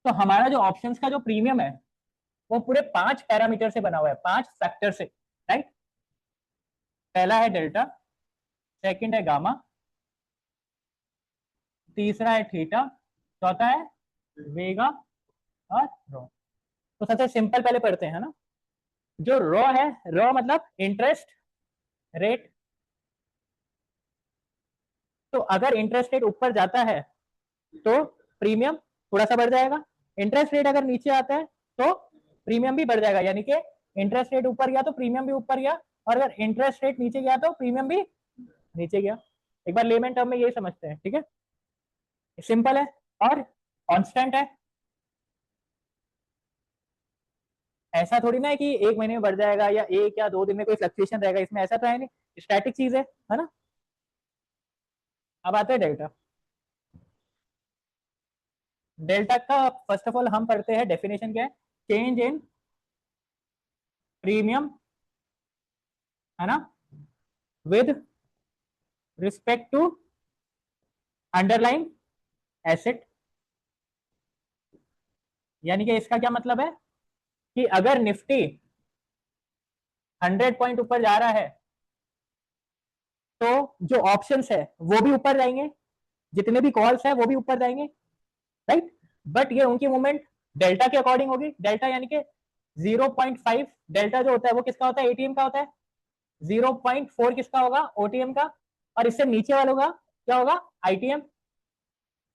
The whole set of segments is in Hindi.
तो हमारा जो ऑप्शंस का जो प्रीमियम है वो पूरे 5 पैरामीटर से बना हुआ है, 5 फैक्टर से, राइट। पहला है डेल्टा, सेकंड है गामा, तीसरा है थीटा, चौथा है वेगा और रो। तो सबसे सिंपल पहले पढ़ते हैं ना। जो रो है, रो मतलब इंटरेस्ट रेट। तो अगर इंटरेस्ट रेट ऊपर जाता है तो प्रीमियम थोड़ा सा बढ़ जाएगा, इंटरेस्ट रेट अगर नीचे आता है तो प्रीमियम भी बढ़ जाएगा। यानी कि इंटरेस्ट रेट ऊपर गया तो प्रीमियम भी ऊपर गया, और अगर इंटरेस्ट रेट नीचे गया तो प्रीमियम भी नीचे गया। एक बार लेमन टर्म में यही समझते हैं, ठीक है। सिंपल है और कांस्टेंट है। ऐसा थोड़ी ना है कि एक महीने में बढ़ जाएगा या एक या 2 दिन में कोई फ्लक्चुएशन रहेगा, इसमें ऐसा तो है नहीं, स्टैटिक चीज है ना। अब आते हैं डेल्टा। डेल्टा का फर्स्ट ऑफ ऑल हम पढ़ते हैं डेफिनेशन क्या है। चेंज इन प्रीमियम, है ना, with respect to underline asset. यानी कि इसका क्या मतलब है कि अगर निफ्टी 100 पॉइंट ऊपर जा रहा है तो जो ऑप्शंस है वो भी ऊपर जाएंगे, जितने भी कॉल्स है वो भी ऊपर जाएंगे, राइट। बट ये उनकी मूवमेंट डेल्टा के अकॉर्डिंग होगी। डेल्टा यानी कि 0.5 डेल्टा जो होता है वो किसका होता है, एटीएम का होता है। 0.4 किसका होगा, ओटीएम का। और इससे नीचे वालों का क्या होगा, आईटीएम।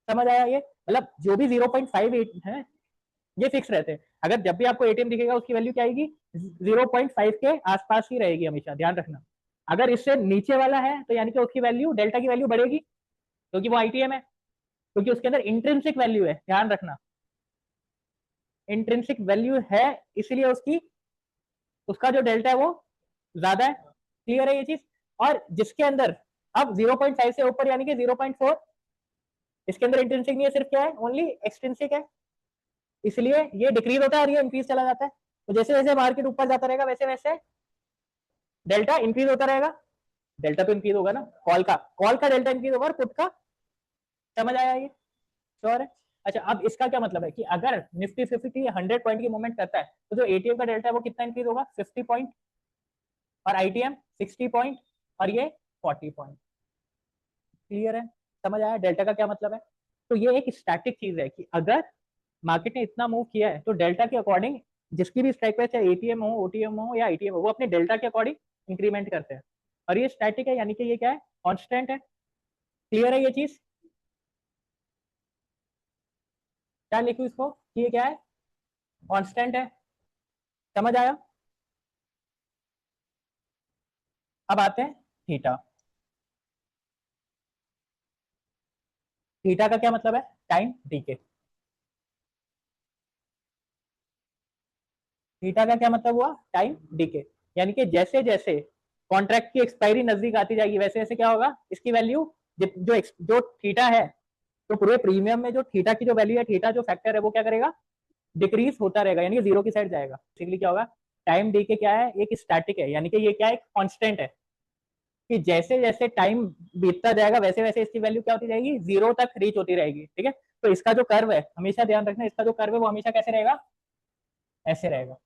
समझ आया ये, मतलब जो भी 0.58 है ये फिक्स रहते हैं। अगर जब भी आपको एटीएम दिखेगा उसकी वैल्यू क्या आएगी, 0.5 के आसपास ही रहेगी, हमेशा ध्यान रखना। अगर इससे नीचे वाला है तो यानी कि उसकी वैल्यू, डेल्टा की वैल्यू बढ़ेगी, क्योंकि वो आईटीएम है, क्योंकि उसके अंदर इंट्रिंसिक वैल्यू है, ध्यान रखना। इंट्रिंसिक वैल्यू है इसलिए उसकी, उसका जो डेल्टा है वो ज्यादा है। क्लियर है ये चीज। और जिसके अंदर अब 0.5 से ऊपर यानी कि 0.4, इसके अंदर इंट्रिंसिक नहीं है, सिर्फ क्या है, ओनली एक्सट्रिंसिक है, इसलिए ये डिक्रीज होता है और ये इंक्रीज चला जाता है। तो जैसे जैसे मार्केट ऊपर जाता रहेगा वैसे वैसे डेल्टा इंक्रीज होता रहेगा। डेल्टा तो इंक्रीज होगा ना, कॉल का डेल्टा इंक्रीज होगा और पुट का। समझ आया ये, श्योर है। अच्छा, अब इसका क्या मतलब है कि अगर निफ्टी 50 100 पॉइंट की मूवमेंट करता है तो जो एटीएम का डेल्टा है वो कितना इंक्रीज होगा, 50 पॉइंट, और आईटीएम 60 पॉइंट, और ये 40 पॉइंट। क्लियर है, समझ आया डेल्टा का क्या मतलब है। तो ये एक स्टैटिक चीज है कि अगर मार्केट ने इतना मूव किया है तो डेल्टा के अकॉर्डिंग जिसकी भी स्ट्राइक प्राइस, चाहे एटीएम हो, ओटीएम हो या आईटीएम हो, वो अपने डेल्टा के अकॉर्डिंग इंक्रीमेंट करते हैं। और ये स्टैटिक है, यानी कि ये क्या है, कॉन्स्टेंट है। क्लियर है ये चीज। क्या लिखूं इसको कि ये क्या है, कांस्टेंट है। समझ आया। अब आते हैं थीटा। थीटा का क्या मतलब है, टाइम डीके। थीटा का क्या मतलब हुआ, टाइम डीके। यानी कि जैसे जैसे कॉन्ट्रैक्ट की एक्सपायरी नजदीक आती जाएगी वैसे वैसे क्या होगा, इसकी वैल्यू जो थीटा है, तो पूरे प्रीमियम में जो थीटा की जो वैल्यू है, थीटा जो फैक्टर है वो क्या करेगा, डिक्रीज होता रहेगा, यानी कि जीरो की साइड जाएगा। बेसिकली क्या होगा, टाइम डीके क्या है, एक स्टैटिक है, यानी कि ये क्या है, कांस्टेंट है, कि जैसे जैसे टाइम बीतता जाएगा वैसे वैसे इसकी वैल्यू क्या होती जाएगी, जीरो तक रीच होती रहेगी, ठीक है। तो इसका जो कर्व है, हमेशा ध्यान रखना, इसका जो कर्व है वो हमेशा कैसे रहेगा, ऐसे रहेगा।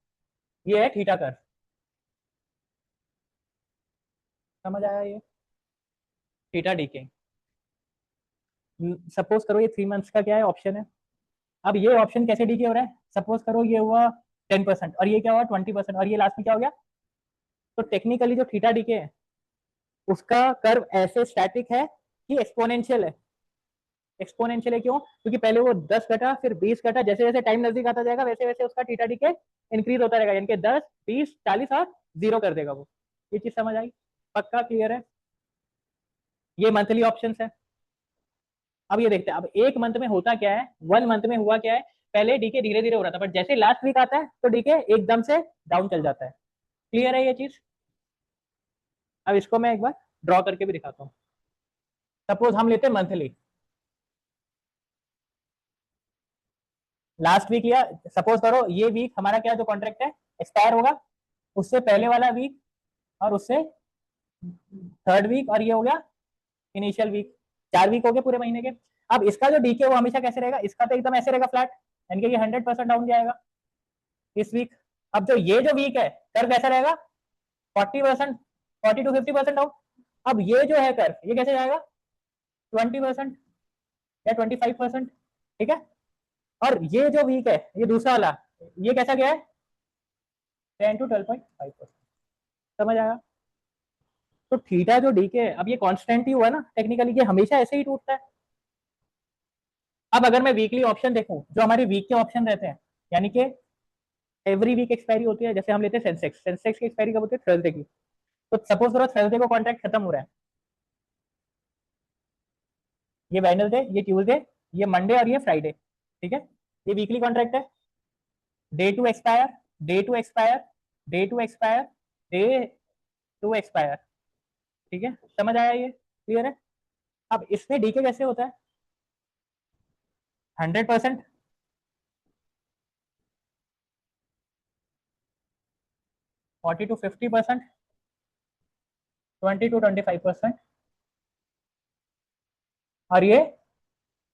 ये है थीटा कर्व। समझ आया ये, थीटा डीके। सपोज करो ये 3 मंथ्स का क्या है, ऑप्शन है। अब ये ऑप्शन कैसे डीके हो रहा है, सपोज करो ये हुआ 10% और ये क्या हुआ 20% और ये लास्ट में क्या हो गया। तो टेक्निकली जो थीटा डीके है उसका कर्व ऐसे स्टैटिक है कि एक्सपोनेंशियल है। एक्सपोनेंशियल है क्यों, क्योंकि पहले वो 10 घटा, फिर 20 घटा, जैसे जैसे टाइम नजदीक आता जाएगा वैसे वैसे उसका थीटा डीके इंक्रीज होता रहेगा, यानी कि 10 20 40 और जीरो कर देगा वो। ये चीज समझ आई, पक्का क्लियर है। ये मंथली ऑप्शन है। अब ये देखते हैं, अब एक मंथ में होता क्या है, 1 मंथ में हुआ क्या है, पहले डीके धीरे धीरे हो रहा था, बट जैसे लास्ट वीक आता है तो डीके एकदम से डाउन चल जाता है। क्लियर है ये चीज। अब इसको मैं एक बार ड्रॉ करके भी दिखाता हूँ। सपोज हम लेते हैं मंथली, लास्ट वीक, या सपोज करो ये वीक हमारा क्या जो कॉन्ट्रैक्ट है एक्सपायर होगा, उससे पहले वाला वीक, और उससे थर्ड वीक, और ये हो गया इनिशियल वीक। 4 वीक हो गए पूरे महीने के। अब इसका जो डीके वो हमेशा कैसे रहेगा, इसका तो एकदम ऐसे रहेगा फ्लैट, यानी कि ये 100% डाउन जाएगा इस वीक। अब जो वीक है कर्व कैसा रहेगा, 40%, 40 to 50% डाउन। अब ये जो है कर्व ये कैसे जाएगा, 20% या 25%, ठीक है। और ये जो वीक है ये दूसरा वाला ये कैसा गया है, 10 to 12.5%। समझ आया। तो थीटा जो डी के, अब ये कांस्टेंट ही हुआ ना टेक्निकली, ये हमेशा ऐसे ही टूटता है। अब अगर मैं वीकली ऑप्शन देखूं, जो हमारे वीक के ऑप्शन रहते हैं, यानी कि एवरी वीक एक्सपायरी होती है, जैसे हम लेते हैं सेंसेक्स, सेंसेक्स की एक्सपायरी कब होती है, थर्सडे की। तो सपोज करो थर्सडे को कॉन्ट्रैक्ट खत्म हो रहा है, ये वेडनेसडे, ये ट्यूसडे, ये मंडे और ये फ्राइडे, ठीक है। ये वीकली कॉन्ट्रैक्ट है, day to expire, day to expire, day to expire, day to expire, ठीक है। समझ आया, ये क्लियर है। अब इसमें डीके कैसे होता है, 100%, 40 to 50%, 20 to 25%, और ये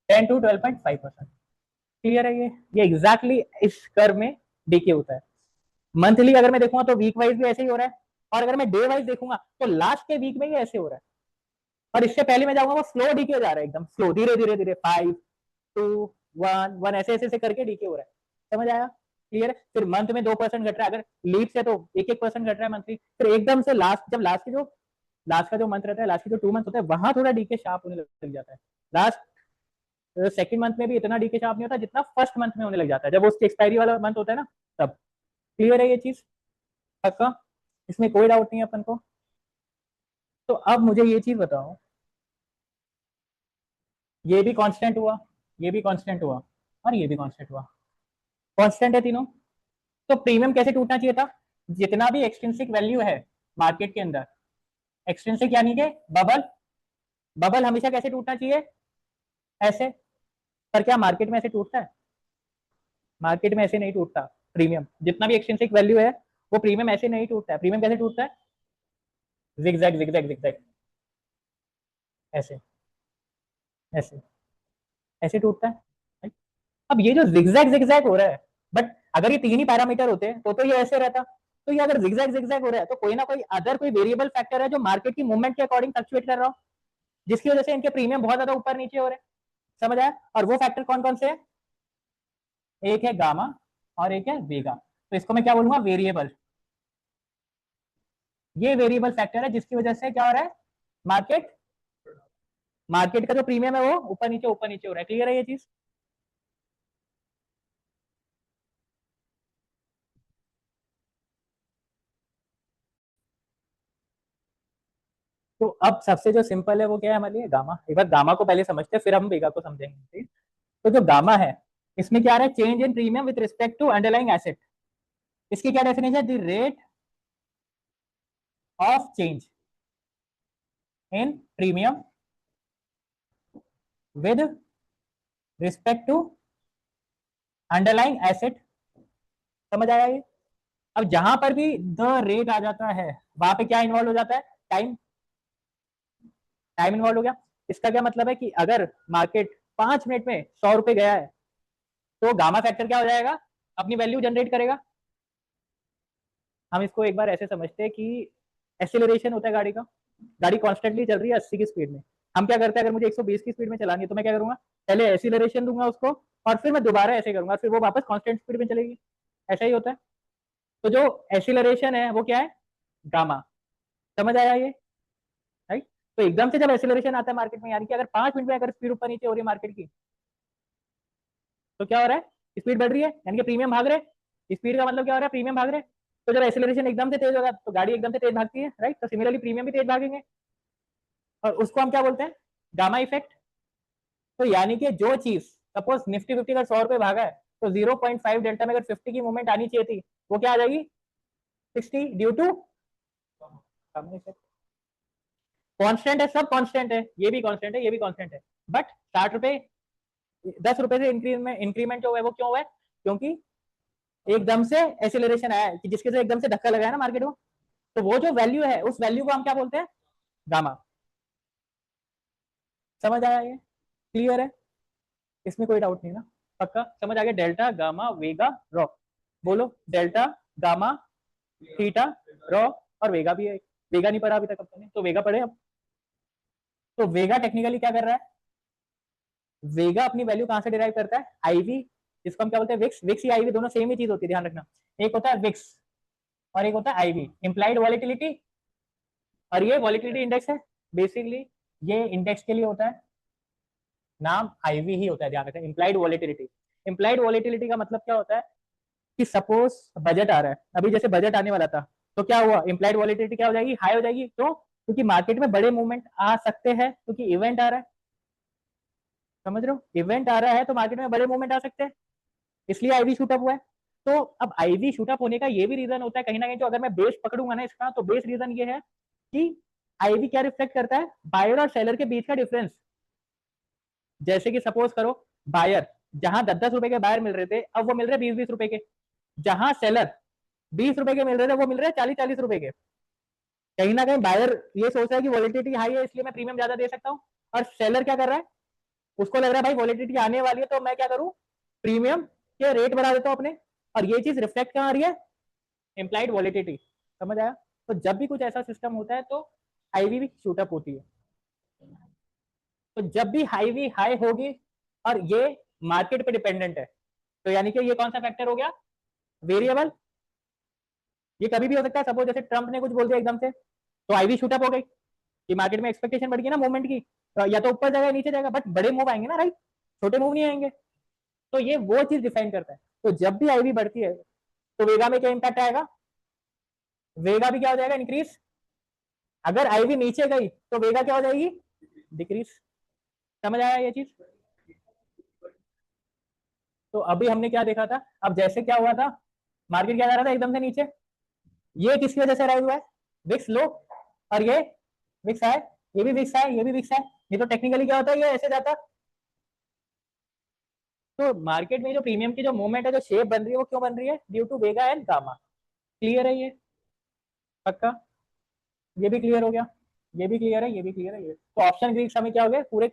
10 to 12.5%। क्लियर है, ये एग्जैक्टली इस कर्व में डीके होता है। मंथली अगर मैं देखूंगा तो वीक वाइज भी ऐसे ही हो रहा है, और अगर मैं डे वाइज देखूंगा तो लास्ट के वीक में ये ऐसे हो रहा है। और इससे पहले मैं जाऊंगा वो स्लो डीके जा रहा है, एकदम स्लो, धीरे धीरे धीरे, 5 2 1 1 ऐसे ऐसे करके डीके हो रहा है। समझ आया, क्लियर है। फिर मंथ में 2% घट रहा है, अगर लीव से तो 1-1% घट रहा है मंथली। फिर एकदम से लास्ट, जब लास्ट का जो मंथ रहता है, लास्ट के जो 2 मंथ होता है, वहां थोड़ा डीके शार्प होने लग जाता है। लास्ट सेकंड मंथ में भी इतना डीके शार्प नहीं होता जितना फर्स्ट मंथ में होने लग जाता है, जब उसकी एक्सपायरी वाला मंथ होता है ना, तब। क्लियर है ये चीज पक्का, इसमें कोई डाउट नहीं है अपन को। तो अब मुझे ये चीज बताओ, ये भी कांस्टेंट हुआ, ये भी कांस्टेंट हुआ, और ये भी कांस्टेंट हुआ, कांस्टेंट है तीनों। तो प्रीमियम कैसे टूटना चाहिए था, जितना भी एक्सट्रिंसिक वैल्यू है मार्केट के अंदर, एक्सट्रिंसिक यानी कि बबल, बबल हमेशा कैसे टूटना चाहिए, ऐसे। पर क्या मार्केट में ऐसे टूटता है, मार्केट में ऐसे नहीं टूटता। प्रीमियम जितना भी एक्सट्रिंसिक वैल्यू है वो प्रीमियम ऐसे नहीं टूटता है। प्रीमियम कैसे टूटता है, जिगजैग जिगजैग जिगजैग, ऐसे ऐसे ऐसे टूटता है। right? अब ये जो जिगजैग जिगजैग हो रहा है, बट अगर ये तीन ही पैरामीटर होते तो ये ऐसे रहता। तो ये अगर जिगजैग जिगजैग हो रहा है तो कोई ना कोई अदर कोई वेरिएबल फैक्टर है जो मार्केट की मूवमेंट के अकॉर्डिंग फ्लक्चुएट कर रहा हो, जिसकी वजह से इनके प्रीमियम बहुत ज्यादा ऊपर नीचे हो रहे हैं। समझ आया। और वो फैक्टर कौन कौन से है, एक है गामा और एक है वेगा। तो इसको मैं क्या बोलूंगा, वेरिएबल। ये वेरिएबल फैक्टर है जिसकी वजह से क्या हो रहा है, मार्केट मार्केट का जो प्रीमियम है वो ऊपर नीचे हो रहा है। क्लियर है ये चीज। तो अब सबसे जो सिंपल है वो क्या है हमारे लिए, गामा। एक बार गामा को पहले समझते हैं, फिर हम वेगा को समझेंगे। तो जो गामा है, इसमें क्या आ रहा है, change in premium with respect to underlying asset. इसकी क्या डेफिनेशन है, the rate of change in premium with respect to underlying asset. समझ आया ये। अब जहां पर भी द रेट आ जाता है वहां पे क्या इन्वॉल्व हो जाता है, टाइम, टाइम इन्वॉल्व हो गया। इसका क्या मतलब है कि अगर मार्केट 5 मिनट में 100 रुपए गया है तो गामा फैक्टर क्या हो जाएगा, अपनी वैल्यू जनरेट करेगा। हम इसको एक बार ऐसे समझते हैं कि एक्सीलरेशन होता है गाड़ी का, गाड़ी कॉन्स्टेंटली चल रही है 80 की स्पीड में। हम क्या करते हैं, अगर मुझे 120 की स्पीड में चलानी है तो मैं क्या करूंगा, पहले एक्सीलरेशन दूंगा उसको, और फिर मैं दोबारा ऐसे करूंगा, फिर वो वापस कांस्टेंट स्पीड में चलेगी। ऐसा ही होता है। तो जो एक्सीलरेशन है वो क्या है, गामा। समझ आया ये, राइट। तो एकदम से जब एक्सीलरेशन आता है मार्केट में, यानी कि अगर 5 मिनट में अगर स्पीड ऊपर नीचे हो रही है मार्केट की, तो क्या हो रहा है, स्पीड बढ़ रही है, यानी कि प्रीमियम भाग रहे। स्पीड का मतलब क्या हो रहा है, प्रीमियम भाग रहे। तो जब एक्सीलरेशन एकदम से तेज होगा तो गाड़ी एकदम से तेज भागती है, राइट। तो सिमिलरली प्रीमियम भी तेज भागेंगे, और उसको हम क्या बोलते हैं, गामा इफेक्ट। तो यानी कि जो चीज, सपोज निफ्टी 50 का 100 रुपए भागा है, तो 0.5 डेल्टा में अगर 50 की मूवमेंट आनी चाहिए थी, वो क्या आ जाएगी, 60, due to gamma effect. Constant है, सब कॉन्स्टेंट है, ये भी कॉन्स्टेंट है, ये भी कॉन्स्टेंट है। बट 60 रुपए, 10 रुपए से इंक्रीमेंट जो है वो क्यों हुआ है, क्योंकि एकदम से एक्सीलरेशन आया है, कि जिसके से एकदम से धक्का लगाया ना मार्केट को। तो वो जो वैल्यू है, उस वैल्यू को हम क्या बोलते हैं, गामा। समझ आया ये, क्लियर है, इसमें कोई डाउट नहीं ना। पक्का समझ आ गया? डेल्टा गामा वेगा रॉ, बोलो डेल्टा गामा थीटा रॉ, और वेगा भी है। वेगा नहीं पढ़ा अभी तक अपने, तो वेगा पढ़े अब। तो वेगा टेक्निकली क्या कर रहा है? वेगा अपनी वैल्यू कहां से डिराइव करता है? आईवी, जिसको हम क्या बोलते हैं? विक्स। विक्स या आईवी दोनों सेम ही चीज होती है, ध्यान रखना। एक होता है विक्स और एक होता है आईवी, इंप्लाइड वॉलिटिलिटी, और ये वॉलिटिलिटी इंडेक्स है बेसिकली। ये इंडेक्स के लिए होता है, नाम आईवी ही होता है, ध्यान रखना। इंप्लाइड वॉलिटिलिटी, इंप्लाइड वॉलिटिलिटी का मतलब क्या होता है कि सपोज बजट आ रहा है, अभी जैसे बजट आने वाला था, तो क्या हुआ? इंप्लाइड वॉलिटिलिटी क्या हो जाएगी? हाई हो जाएगी। तो क्योंकि मार्केट में बड़े मूवमेंट आ सकते हैं, क्योंकि इवेंट आ रहा है, समझ रहे हो? इवेंट आ रहा है तो मार्केट में बड़े मूवमेंट आ सकते हैं, इसलिए आईवी शूट अप हुआ है। तो अब आईवी शूट अप होने का ये भी रीजन होता है कहीं ना कहीं, जो अगर मैं बेस पकड़ूंगा ना इसका, तो बेस रीजन ये है कि आईवी क्या रिफ्लेक्ट करता है? बायर और सेलर के बीच का डिफरेंस। जैसे कि सपोज करो, बायर जहां 10-10 रुपए के बायर मिल रहे थे, अब वो मिल रहे 20-20 रुपए के। जहां सेलर 20 रुपए के मिल रहे थे, वो मिल रहे 40-40 रुपए के। कहीं ना कहीं बायर ये सोच रहा है कि वॉलिटिलिटी हाई है, इसलिए मैं प्रीमियम ज्यादा दे सकता हूँ। और सेलर क्या कर रहा है? उसको लग रहा है भाई वॉलिटिलिटी आने वाली है, तो मैं क्या करूं? प्रीमियम के रेट बढ़ा देता हूं अपने। और ये चीज रिफ्लेक्ट कहां आ रही है? Implied volatility. समझ आया? तो जब भी कुछ ऐसा सिस्टम होता है तो आईवी भी शूटअप होती है। तो जब भी हाईवी हाई होगी और ये मार्केट पे डिपेंडेंट है, तो यानी कि ये कौन सा फैक्टर हो गया? वेरिएबल। ये कभी भी हो सकता है, सपोज जैसे ट्रंप ने कुछ बोल दिया एकदम से, तो आईवी शूटअप हो गई कि मार्केट में एक्सपेक्टेशन बढ़ गई ना मूवमेंट की, तो या तो ऊपर जाएगा नीचे जाएगा, बट बड़े मूव आएंगे ना, राइट? छोटे मूव नहीं आएंगे। तो ये वो चीज डिफाइन करता है। तो जब भी आईवी बढ़ती है, तो वेगा में क्या इंपैक्ट आएगा? वेगा भी क्या हो जाएगा? इंक्रीज। अगर आईवी नीचे गई तो वेगा क्या हो जाएगी? डिक्रीज। समझ आया ये चीज? तो अभी हमने क्या देखा था? अब जैसे क्या हुआ था, मार्केट क्या जा रहा था एकदम से नीचे, ये किसकी वजह से राइज हुआ है? विक्स लो, और ये विक्स है, ये भी विक्स है, ये भी विक्स है। ये तो टेक्निकली क्या होता है? ये ऐसे जाता। तो मार्केट में जो प्रीमियम की जो मूवमेंट है, जो शेप बन रही है, वो क्यों बन रही है? Due to vega and gamma. Clear है ये? पक्का? ये भी क्लियर हो गया? ये भी क्लियर है, ये भी क्लियर है। ये तो ऑप्शन ग्रीक्स हमें क्या हो गया? पूरे